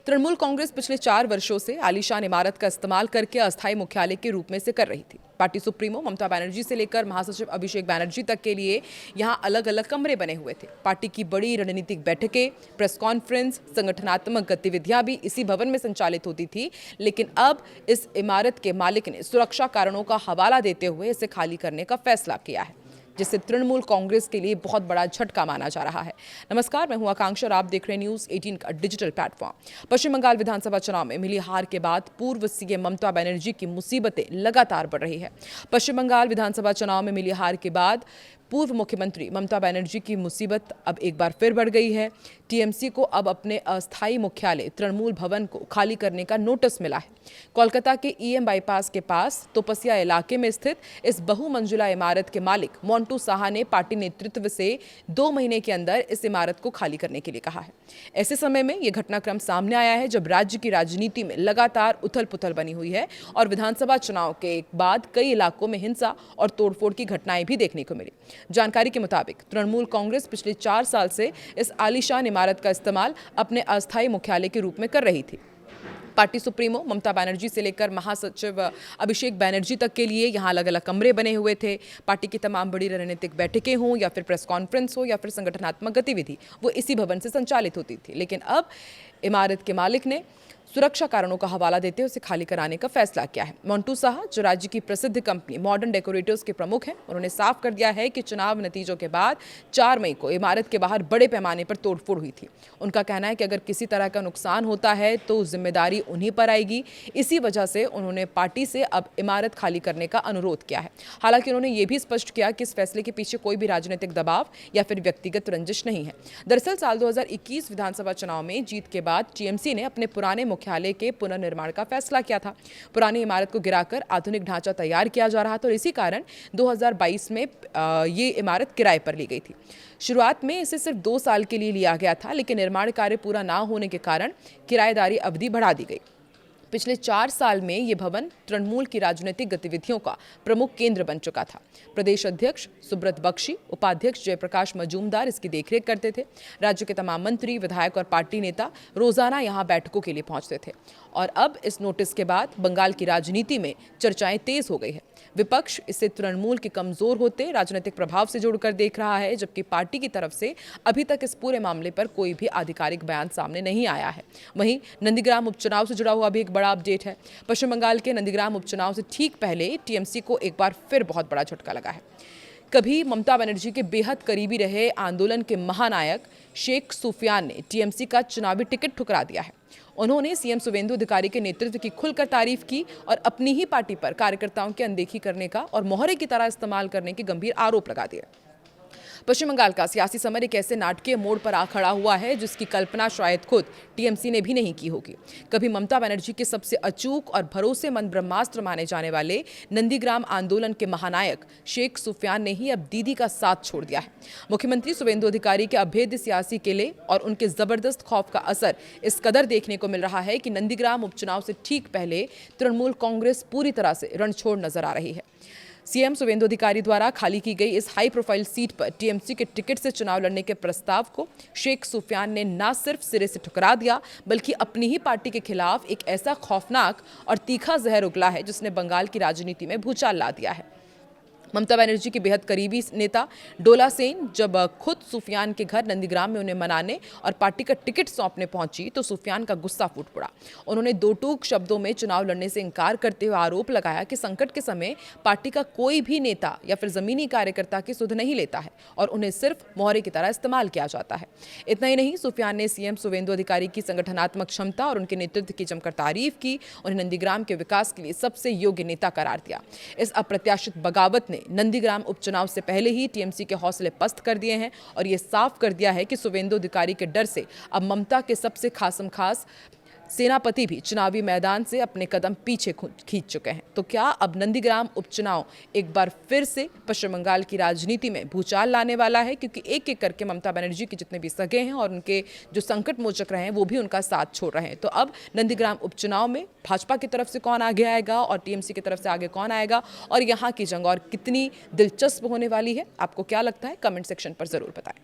तृणमूल कांग्रेस पिछले 4 वर्षों से आलीशान इमारत का इस्तेमाल करके अस्थायी मुख्यालय के रूप में से कर रही थी। पार्टी सुप्रीमो ममता बनर्जी से लेकर महासचिव अभिषेक बनर्जी तक के लिए यहां अलग अलग कमरे बने हुए थे। पार्टी की बड़ी रणनीतिक बैठकें, प्रेस कॉन्फ्रेंस, संगठनात्मक गतिविधियां भी इसी भवन में संचालित होती थी। लेकिन अब इस इमारत के मालिक ने सुरक्षा कारणों का हवाला देते हुए इसे खाली करने का फैसला किया है, जिससे तृणमूल कांग्रेस के लिए बहुत बड़ा झटका माना जा रहा है। नमस्कार, मैं हूं आकांक्षा और आप देख रहे हैं न्यूज 18 का डिजिटल प्लेटफॉर्म। पश्चिम बंगाल विधानसभा चुनाव में मिली हार के बाद पूर्व सीएम ममता बनर्जी की मुसीबतें लगातार बढ़ रही है। पश्चिम बंगाल विधानसभा चुनाव में मिली हार के बाद पूर्व मुख्यमंत्री ममता बनर्जी की मुसीबत अब एक बार फिर बढ़ गई है। टीएमसी को अब अपने अस्थायी मुख्यालय तृणमूल भवन को खाली करने का नोटिस मिला है। कोलकाता के ईएम बाईपास के पास तोपसिया इलाके में स्थित इस बहुमंजिला इमारत के मालिक मोंटू साहा ने पार्टी नेतृत्व से 2 महीने के अंदर इस इमारत को खाली करने के लिए कहा है। ऐसे समय में यह घटनाक्रम सामने आया है जब राज्य की राजनीति में लगातार उथल पुथल बनी हुई है और विधानसभा चुनाव के बाद कई इलाकों में हिंसा और तोड़फोड़ की घटनाएं भी देखने को मिली। जानकारी के मुताबिक तृणमूल कांग्रेस पिछले 4 साल से इस आलीशान इमारत का इस्तेमाल अपने अस्थायी मुख्यालय के रूप में कर रही थी। पार्टी सुप्रीमो ममता बनर्जी से लेकर महासचिव अभिषेक बनर्जी तक के लिए यहां अलग अलग कमरे बने हुए थे। पार्टी की तमाम बड़ी रणनीतिक बैठकें हों या फिर प्रेस कॉन्फ्रेंस हो या फिर संगठनात्मक गतिविधि, वो इसी भवन से संचालित होती थी। लेकिन अब इमारत के मालिक ने सुरक्षा कारणों का हवाला देते हुए उसे खाली कराने का फैसला किया है। मोंटू साहा, जो राज्य की प्रसिद्ध कंपनी मॉडर्न डेकोरेटर्स के प्रमुख हैं, उन्होंने साफ कर दिया है कि चुनाव नतीजों के बाद 4 मई को इमारत के बाहर बड़े पैमाने पर तोड़फोड़ हुई थी। उनका कहना है कि अगर किसी तरह का नुकसान होता है तो जिम्मेदारी उन्हीं पर आएगी। इसी वजह से उन्होंने पार्टी से अब इमारत खाली करने का अनुरोध किया है। हालांकि उन्होंने ये भी स्पष्ट किया कि इस फैसले के पीछे कोई भी राजनीतिक दबाव या फिर व्यक्तिगत रंजिश नहीं है। दरअसल साल 2021 विधानसभा चुनाव में जीत के बाद टीएमसी ने अपने पुराने मुख्यालय के पुनर्निर्माण का फैसला किया था। पुरानी इमारत को गिराकर आधुनिक ढांचा तैयार किया जा रहा था और इसी कारण 2022 में ये इमारत किराए पर ली गई थी। शुरुआत में इसे सिर्फ 2 साल के लिए लिया गया था, लेकिन निर्माण कार्य पूरा ना होने के कारण किराएदारी अवधि बढ़ा दी गई। पिछले 4 साल में ये भवन तृणमूल की राजनीतिक गतिविधियों का प्रमुख केंद्र बन चुका था। प्रदेश अध्यक्ष सुब्रत बख्शी, उपाध्यक्ष जयप्रकाश मजूमदार इसकी देखरेख करते थे। राज्य के तमाम मंत्री, विधायक और पार्टी नेता रोजाना यहाँ बैठकों के लिए पहुंचते थे। और अब इस नोटिस के बाद बंगाल की राजनीति में चर्चाएं तेज हो गई है। विपक्ष इसे तृणमूल के कमजोर होते राजनीतिक प्रभाव से जोड़कर देख रहा है, जबकि पार्टी की तरफ से अभी तक इस पूरे मामले पर कोई भी आधिकारिक बयान सामने नहीं आया है। वहीं नंदीग्राम उपचुनाव से जुड़ा हुआ भी एक बड़ा अपडेट है। पश्चिम बंगाल के नंदीग्राम उपचुनाव से ठीक पहले टीएमसी को एक बार फिर बहुत बड़ा झटका लगा है। कभी ममता बनर्जी के बेहद करीबी रहे आंदोलन के महानायक शेख सुफियान ने टीएमसी का चुनावी टिकट ठुकरा दिया है। उन्होंने सीएम शुवेंदु अधिकारी के नेतृत्व की खुलकर तारीफ की और अपनी ही पार्टी पर कार्यकर्ताओं की अनदेखी करने का और मोहरे की तरह इस्तेमाल करने के गंभीर आरोप लगा दिए। पश्चिम बंगाल का सियासी समर एक ऐसे नाटकीय मोड़ पर आ खड़ा हुआ है जिसकी कल्पना शायद खुद टीएमसी ने भी नहीं की होगी। कभी ममता बनर्जी के सबसे अचूक और भरोसेमंद ब्रह्मास्त्र माने जाने वाले नंदीग्राम आंदोलन के महानायक शेख सुफियान ने ही अब दीदी का साथ छोड़ दिया है। मुख्यमंत्री शुवेंदु अधिकारी के अभेद्य सियासी किले और उनके जबरदस्त खौफ का असर इस कदर देखने को मिल रहा है कि नंदीग्राम उपचुनाव से ठीक पहले तृणमूल कांग्रेस पूरी तरह से रणछोड़ नजर आ रही है। सीएम शुवेंदु अधिकारी द्वारा खाली की गई इस हाई प्रोफाइल सीट पर टीएमसी के टिकट से चुनाव लड़ने के प्रस्ताव को शेख सुफियान ने न सिर्फ सिरे से ठुकरा दिया, बल्कि अपनी ही पार्टी के खिलाफ एक ऐसा खौफनाक और तीखा जहर उगला है जिसने बंगाल की राजनीति में भूचाल ला दिया है। ममता बनर्जी के बेहद करीबी नेता डोला सेन जब खुद सुफियान के घर नंदीग्राम में उन्हें मनाने और पार्टी का टिकट सौंपने पहुंची तो सुफियान का गुस्सा फूट पड़ा। उन्होंने 2 टूक शब्दों में चुनाव लड़ने से इनकार करते हुए आरोप लगाया कि संकट के समय पार्टी का कोई भी नेता या फिर जमीनी कार्यकर्ता की सुध नहीं लेता है और उन्हें सिर्फ मोहरे की तरह इस्तेमाल किया जाता है। इतना ही नहीं, सुफियान ने सीएम शुवेंदु अधिकारी की संगठनात्मक क्षमता और उनके नेतृत्व की जमकर तारीफ की। उन्हें नंदीग्राम के विकास के लिए सबसे योग्य नेता करार दिया। इस अप्रत्याशित बगावत ने नंदीग्राम उपचुनाव से पहले ही टीएमसी के हौसले पस्त कर दिए हैं और ये साफ कर दिया है कि शुवेंदु अधिकारी के डर से अब ममता के सबसे खास सेनापति भी चुनावी मैदान से अपने कदम पीछे खींच चुके हैं। तो क्या अब नंदीग्राम उपचुनाव एक बार फिर से पश्चिम बंगाल की राजनीति में भूचाल लाने वाला है? क्योंकि एक एक करके ममता बनर्जी के जितने भी सगे हैं और उनके जो संकट मोचक रहे हैं वो भी उनका साथ छोड़ रहे हैं। तो अब नंदीग्राम उपचुनाव में भाजपा की तरफ से कौन आगे आएगा और टीएमसी की तरफ से आगे कौन आएगा और यहाँ की जंग और कितनी दिलचस्प होने वाली है, आपको क्या लगता है? कमेंट सेक्शन पर जरूर बताएं।